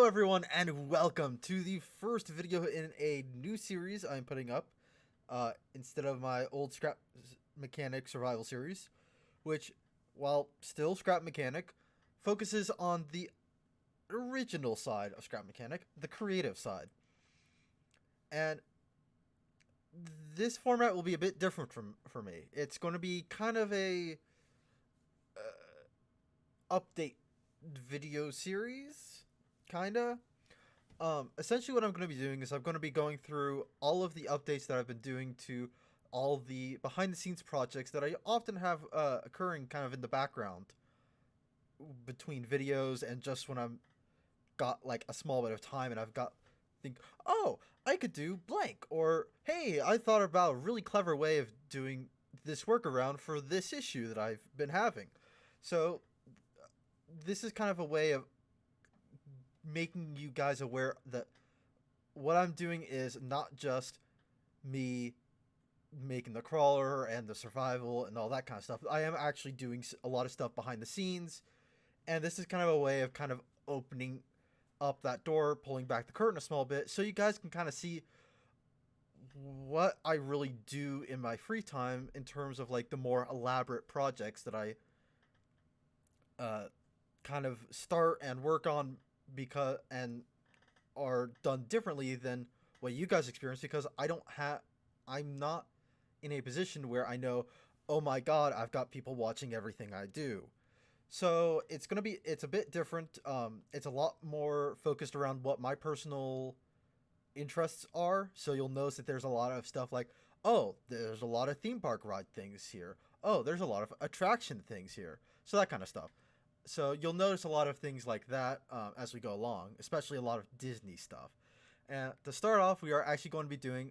Hello everyone and welcome to the first video in a new series I'm putting up instead of my old Scrap Mechanic survival series, which, while still Scrap Mechanic, focuses on the original side of Scrap Mechanic, the creative side. And this format will be a bit different for me. It's going to be kind of a update video series, kinda. Essentially what I'm going to be doing is I'm going to be going through all of the updates that I've been doing to all the behind-the-scenes projects that I often have occurring kind of in the background between videos and just when I'm got like a small bit of time and I've got think, oh, I could do blank, or hey, I thought about a really clever way of doing this workaround for this issue that I've been having. So this is kind of a way of making you guys aware that what I'm doing is not just me making the crawler and the survival and all that kind of stuff. I am actually doing a lot of stuff behind the scenes, and this is kind of a way of kind of opening up that door, pulling back the curtain a small bit, so you guys can kind of see what I really do in my free time in terms of like the more elaborate projects that I kind of start and work on because and are done differently than what you guys experience, because I'm not in a position where I know, oh my god, I've got people watching everything I do. So it's a bit different. It's a lot more focused around what my personal interests are. So you'll notice that there's a lot of stuff like, oh, there's a lot of theme park ride things here. Oh, there's a lot of attraction things here. So that kind of stuff. So you'll notice a lot of things like that as we go along, especially a lot of Disney stuff. And to start off, we are actually going to be doing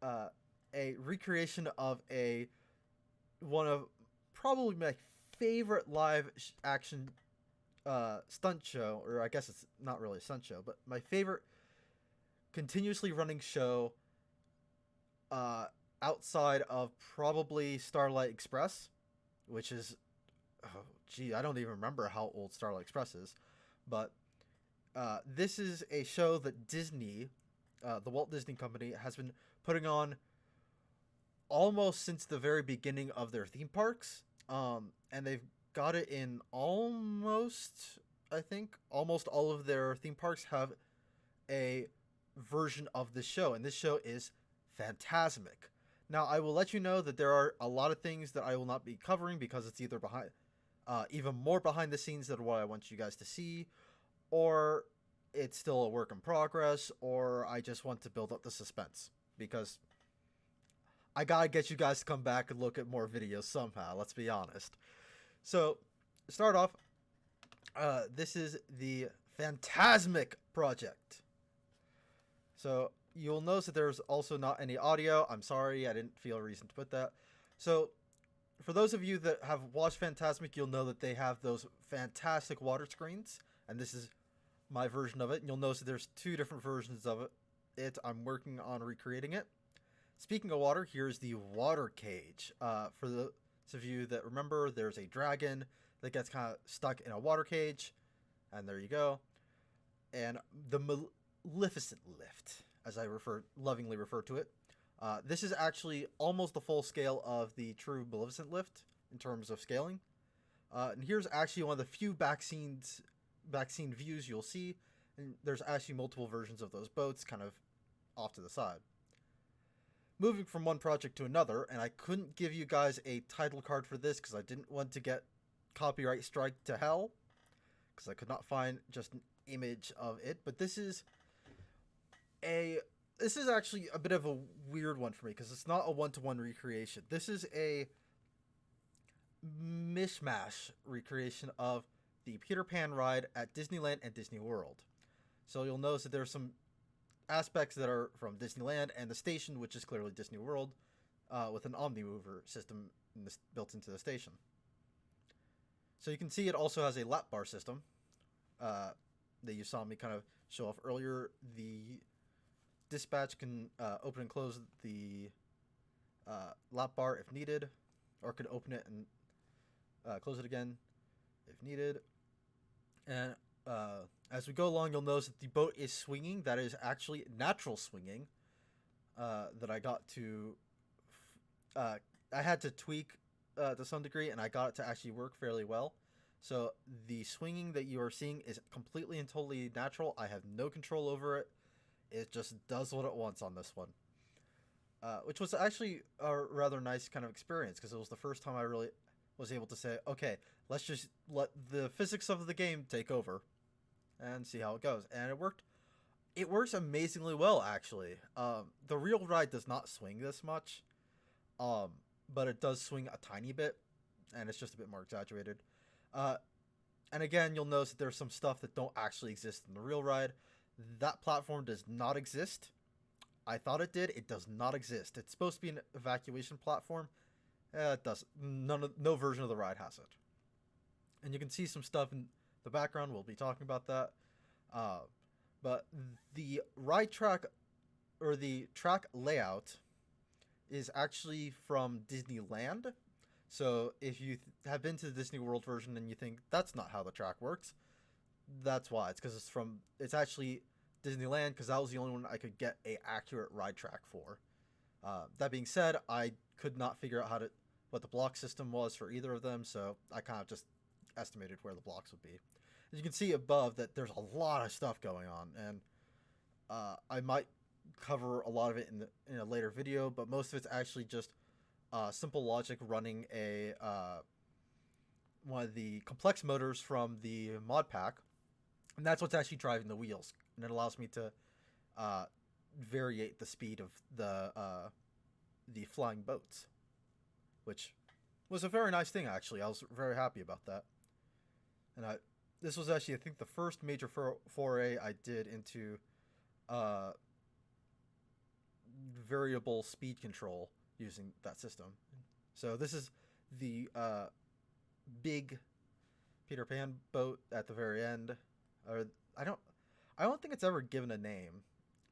a recreation of one of probably my favorite live action stunt show, or I guess it's not really a stunt show, but my favorite continuously running show outside of probably Starlight Express, which is, oh gee, I don't even remember how old Starlight Express is, but this is a show that Disney, the Walt Disney Company, has been putting on almost since the very beginning of their theme parks, and they've got it in almost, I think, almost all of their theme parks have a version of this show, and this show is Fantasmic. Now, I will let you know that there are a lot of things that I will not be covering because it's either even more behind the scenes than what I want you guys to see, or it's still a work in progress, or I just want to build up the suspense, because I gotta get you guys to come back and look at more videos somehow, let's be honest. So, to start off, this is the Fantasmic project. So, you'll notice that there's also not any audio. I'm sorry, I didn't feel a reason to put that. So, for those of you that have watched Fantasmic, you'll know that they have those fantastic water screens, and this is my version of it. And you'll notice that there's two different versions of it. I'm working on recreating it. Speaking of water, here's the water cage. For those of you that remember, there's a dragon that gets kind of stuck in a water cage, and there you go. And the Maleficent lift, as I lovingly refer to it. This is actually almost the full scale of the true Maleficent lift in terms of scaling. And here's actually one of the few backscene views you'll see. And there's actually multiple versions of those boats kind of off to the side. Moving from one project to another, and I couldn't give you guys a title card for this because I didn't want to get copyright strike to hell, because I could not find just an image of it. But this is actually a bit of a weird one for me because it's not a one-to-one recreation. This is a mishmash recreation of the Peter Pan ride at Disneyland and Disney World. So you'll notice that there's some aspects that are from Disneyland, and the station, which is clearly Disney World, with an Omnimover system built into the station. So you can see it also has a lap bar system that you saw me kind of show off earlier. The dispatch can open and close the lap bar if needed, or can open it and close it again if needed. And As we go along, you'll notice that the boat is swinging. That is actually natural swinging that I got to. I had to tweak to some degree, and I got it to actually work fairly well. So the swinging that you are seeing is completely and totally natural. I have no control over it. It just does what it wants on this one. Which was actually a rather nice kind of experience because it was the first time I really was able to say, okay, let's just let the physics of the game take over and see how it goes. And it worked. It works amazingly well, actually. The real ride does not swing this much, but it does swing a tiny bit, and it's just a bit more exaggerated. Uh, and again, you'll notice that there's some stuff that don't actually exist in the real ride. That platform does not exist. I thought it did. It does not exist. It's supposed to be an evacuation platform. It does. No version of the ride has it. And you can see some stuff in the background. We'll be talking about that. But the ride track or the track layout is actually from Disneyland. So if you have been to the Disney World version and you think that's not how the track works, that's why. It's because it's actually Disneyland, because that was the only one I could get a accurate ride track for. That being said, I could not figure out what the block system was for either of them, so I kind of just estimated where the blocks would be. As you can see above, that there's a lot of stuff going on, and I might cover a lot of it in a later video, but most of it's actually just simple logic running one of the complex motors from the mod pack, and that's what's actually driving the wheels, and it allows me to variate the speed of the flying boats, which was a very nice thing, actually. I was very happy about that. And this was actually, I think, the first major foray I did into variable speed control using that system. So this is the big Peter Pan boat at the very end. Or I don't think it's ever given a name.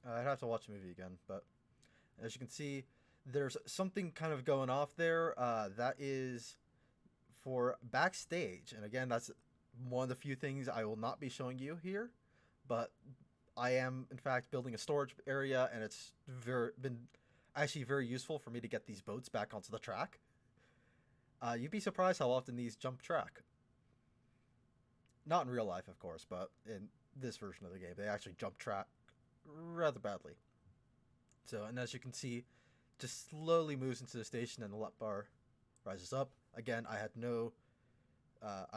I'd have to watch the movie again, but as you can see, there's something kind of going off there. That is for backstage, and again, that's one of the few things I will not be showing you here, but I am in fact building a storage area, and it's been actually very useful for me to get these boats back onto the track. You'd be surprised how often these jump track. Not in real life, of course, but in this version of the game, they actually jump track rather badly. So, and as you can see, just slowly moves into the station, and the left bar rises up. Again, I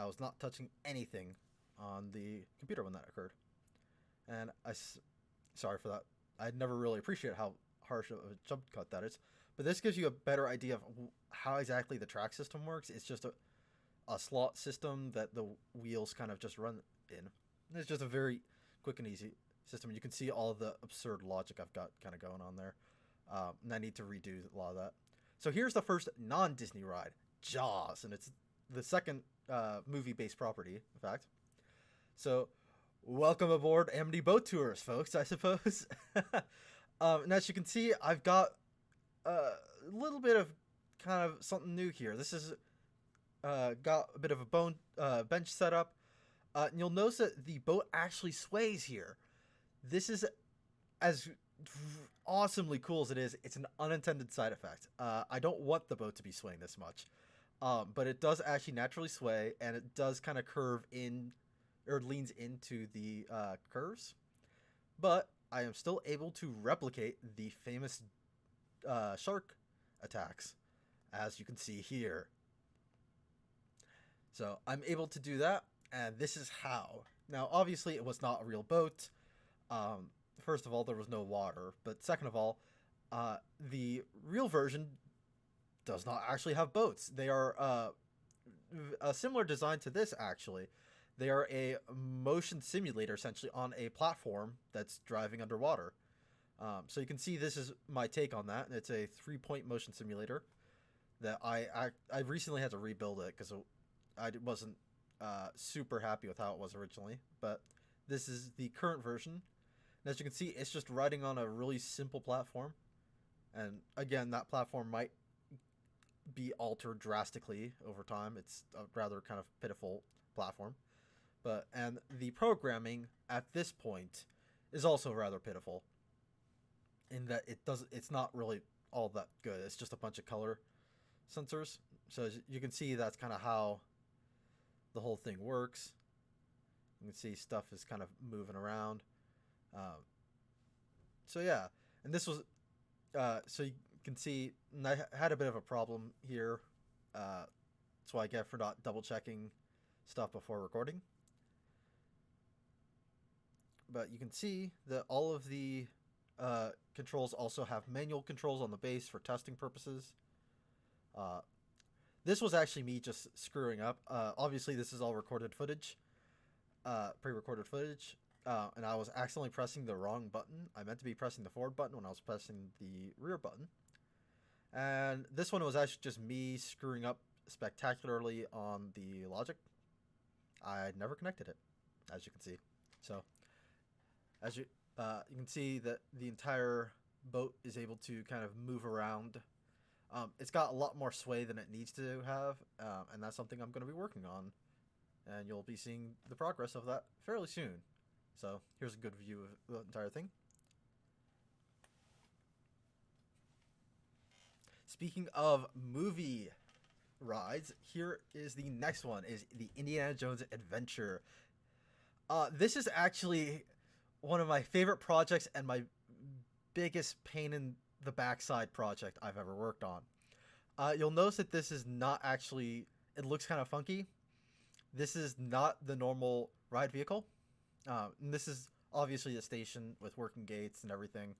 was not touching anything on the computer when that occurred. And sorry for that. I'd never really appreciated how harsh of a jump cut that is. But this gives you a better idea of how exactly the track system works. It's just a slot system that the wheels kind of just run in. It's just a very quick and easy system. You can see all of the absurd logic I've got kind of going on there. And I need to redo a lot of that. So here's the first non-Disney ride, Jaws. And it's the second movie-based property, in fact. So welcome aboard Amity Boat Tours, folks, I suppose. And as you can see, I've got a little bit of kind of something new here. This is got a bit of a bench set up. And you'll notice that the boat actually sways here. This is as awesomely cool as it is. It's an unintended side effect. I don't want the boat to be swaying this much. But it does actually naturally sway, and it does kind of curve in, or leans into the curves. But I am still able to replicate the famous shark attacks, as you can see here. So I'm able to do that, and this is how. Now, obviously, it was not a real boat. First of all, there was no water. But second of all, the real version does not actually have boats. They are a similar design to this, actually. They are a motion simulator, essentially, on a platform that's driving underwater. So you can see this is my take on that. It's a 3-point motion simulator that I recently had to rebuild it because I wasn't super happy with how it was originally. But this is the current version. And as you can see, it's just riding on a really simple platform. And again, that platform might be altered drastically over time. It's a rather kind of pitiful platform. And the programming at this point is also rather pitiful in that it's not really all that good. It's just a bunch of color sensors. So as you can see, that's kind of how the whole thing works. You can see stuff is kind of moving around. So yeah, and this was so you can see I had a bit of a problem here. That's what I get for not double checking stuff before recording. But you can see that all of the controls also have manual controls on the base for testing purposes. This was actually me just screwing up. Obviously, this is all recorded footage, pre-recorded footage, and I was accidentally pressing the wrong button. I meant to be pressing the forward button when I was pressing the rear button. And this one was actually just me screwing up spectacularly on the logic. I never connected it, as you can see. So, as you can see that the entire boat is able to kind of move around. It's got a lot more sway than it needs to have, and that's something I'm going to be working on. And you'll be seeing the progress of that fairly soon. So here's a good view of the entire thing. Speaking of movie rides, here is the next one, is the Indiana Jones Adventure. This is actually one of my favorite projects and my biggest pain in the backside project I've ever worked on. You'll notice that this is not actually, it looks kind of funky. This is not the normal ride vehicle. And this is obviously a station with working gates and everything.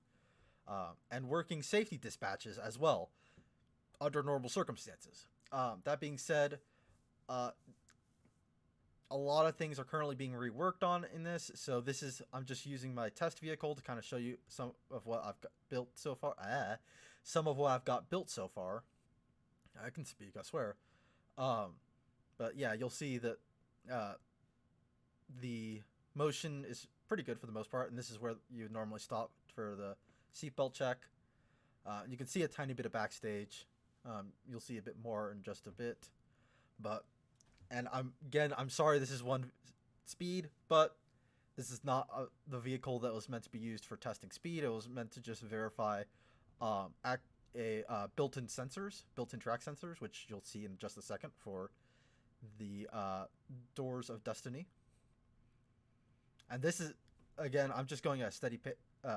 And working safety dispatches as well, under normal circumstances. That being said, a lot of things are currently being reworked on in this. So this is, I'm just using my test vehicle to kind of show you some of what I've got built so far. Some of what I've got built so far. I can speak, I swear. But yeah, you'll see that the motion is pretty good for the most part, and this is where you normally stop for the seatbelt check. You can see a tiny bit of backstage. You'll see a bit more in just a bit. And I'm sorry this is one speed, but this is not the vehicle that was meant to be used for testing speed. It was meant to just verify built-in track sensors, which you'll see in just a second for the Doors of Destiny. And this is, again, I'm just going at a steady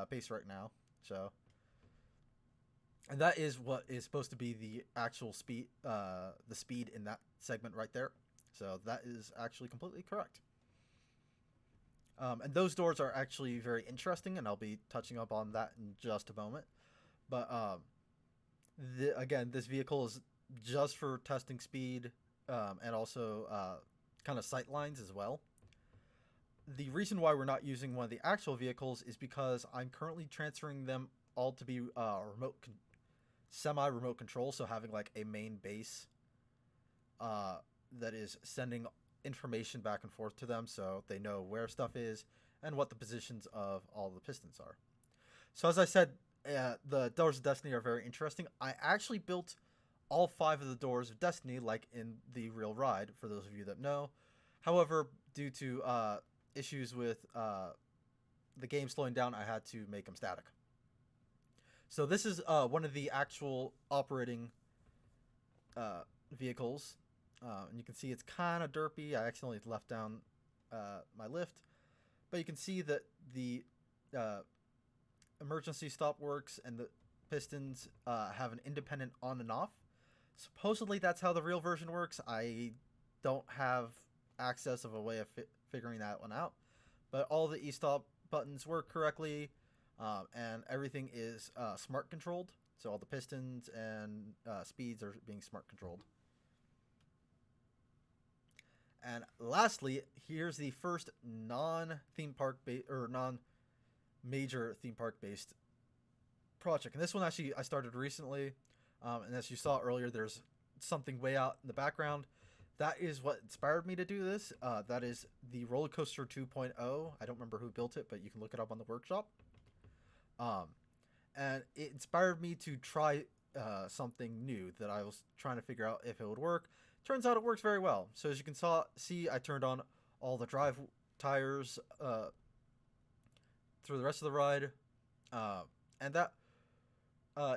pace right now. So, and that is what is supposed to be the actual speed, the speed in that segment right there. So that is actually completely correct. And those doors are actually very interesting, and I'll be touching up on that in just a moment. But again, this vehicle is just for testing speed, and also kind of sight lines as well. The reason why we're not using one of the actual vehicles is because I'm currently transferring them all to be semi-remote control, so having like a main base that is sending information back and forth to them, so they know where stuff is and what the positions of all the pistons are. So as I said, the Doors of Destiny are very interesting. I actually built all 5 of the Doors of Destiny like in the real ride, for those of you that know. However, due to issues with the game slowing down, I had to make them static. So this is one of the actual operating vehicles. And you can see it's kind of derpy. I accidentally left down my lift. But you can see that the emergency stop works and the pistons have an independent on and off. Supposedly that's how the real version works. I don't have access of a way of figuring that one out. But all the e-stop buttons work correctly, and everything is smart controlled. So all the pistons and speeds are being smart controlled. And lastly, here's the first non-theme park or non-major theme park based project. And this one actually I started recently, and as you saw earlier, there's something way out in the background. That is what inspired me to do this. That is the Roller Coaster 2.0. I don't remember who built it, but you can look it up on the workshop. And it inspired me to try something new that I was trying to figure out if it would work. Turns out it works very well. So as you can see, I turned on all the drive tires through the rest of the ride, and that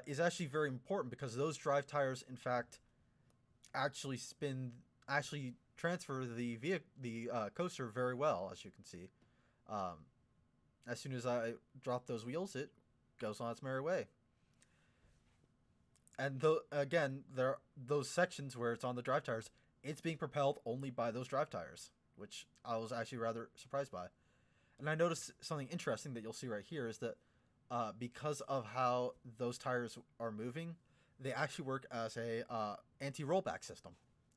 is actually very important because those drive tires, in fact, actually transfer the coaster very well, as you can see. Um, as soon as I drop those wheels, it goes on its merry way. And again, there are those sections where it's on the drive tires. It's being propelled only by those drive tires, which I was actually rather surprised by. And I noticed something interesting that you'll see right here is that because of how those tires are moving, they actually work as a anti-rollback system,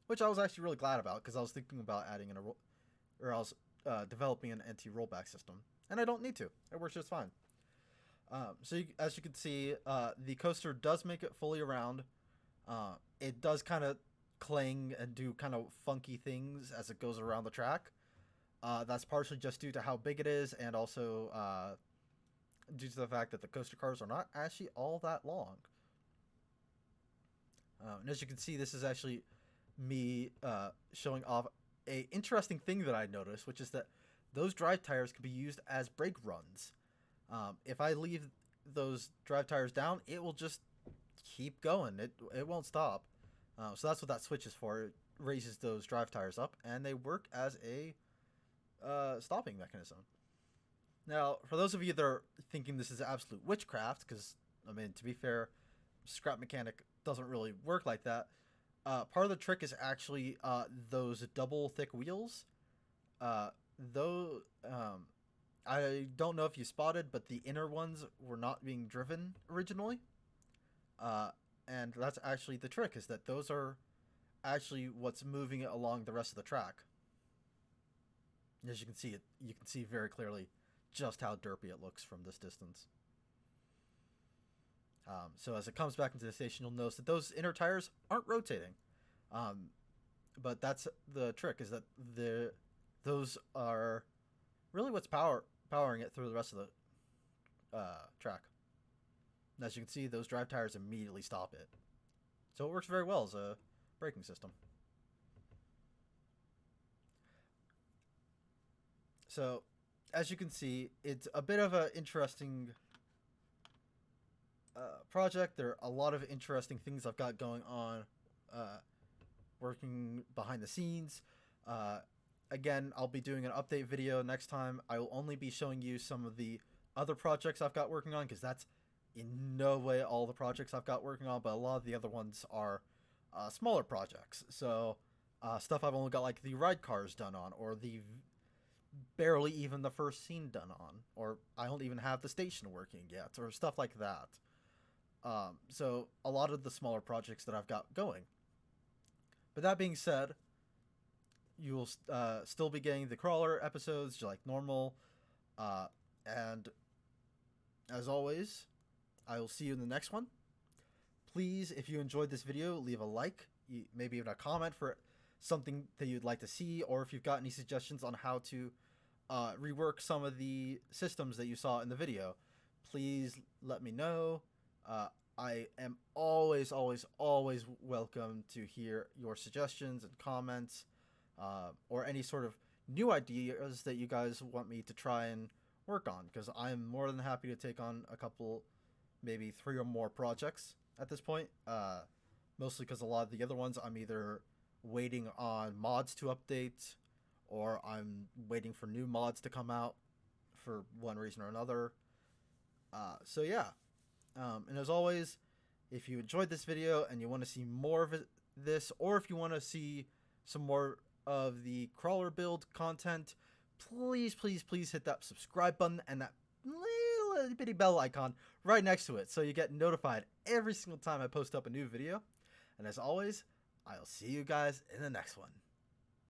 which I was actually really glad about because I was thinking about adding in I was developing an anti-rollback system, and I don't need to. It works just fine. As you can see, the coaster does make it fully around. It does kind of clang and do kind of funky things as it goes around the track. That's partially just due to how big it is, and also due to the fact that the coaster cars are not actually all that long. And as you can see, this is actually me showing off a interesting thing that I noticed, which is that those drive tires can be used as brake runs. If I leave those drive tires down, it will just keep going. It won't stop. So that's what that switch is for. It raises those drive tires up, and they work as a stopping mechanism. Now, for those of you that are thinking this is absolute witchcraft, because, I mean, to be fair, scrap mechanic doesn't really work like that. Part of the trick is actually those double thick wheels. Though I don't know if you spotted, but the inner ones were not being driven originally. And that's actually the trick, is that those are actually what's moving it along the rest of the track. As you can see, you can see very clearly just how derpy it looks from this distance. So as it comes back into the station, you'll notice that those inner tires aren't rotating. But that's the trick, is that those are really what's powering it through the rest of the track. And as you can see, those drive tires immediately stop it. So it works very well as a braking system. So, as you can see, it's a bit of an interesting project. There are a lot of interesting things I've got going on, working behind the scenes. Again, I'll be doing an update video next time. I will only be showing you some of the other projects I've got working on, because that's in no way all the projects I've got working on, but a lot of the other ones are smaller projects. So, stuff I've only got like the ride cars done on, or barely even the first scene done on, or I don't even have the station working yet, or stuff like that. So a lot of the smaller projects that I've got going. But that being said, you will still be getting the crawler episodes like normal. And as always, I will see you in the next one. Please, if you enjoyed this video, leave a like, maybe even a comment for something that you'd like to see, or if you've got any suggestions on how to rework some of the systems that you saw in the video, please let me know. I am always welcome to hear your suggestions and comments, or any sort of new ideas that you guys want me to try and work on, because I'm more than happy to take on a couple, maybe 3 or more projects at this point, mostly because a lot of the other ones I'm either waiting on mods to update, or I'm waiting for new mods to come out for one reason or another. So yeah, and as always, if you enjoyed this video and you want to see more of this, or if you want to see some more of the crawler build content, please hit that subscribe button and that little bitty bell icon right next to it, so you get notified every single time I post up a new video. And as always, I'll see you guys in the next one.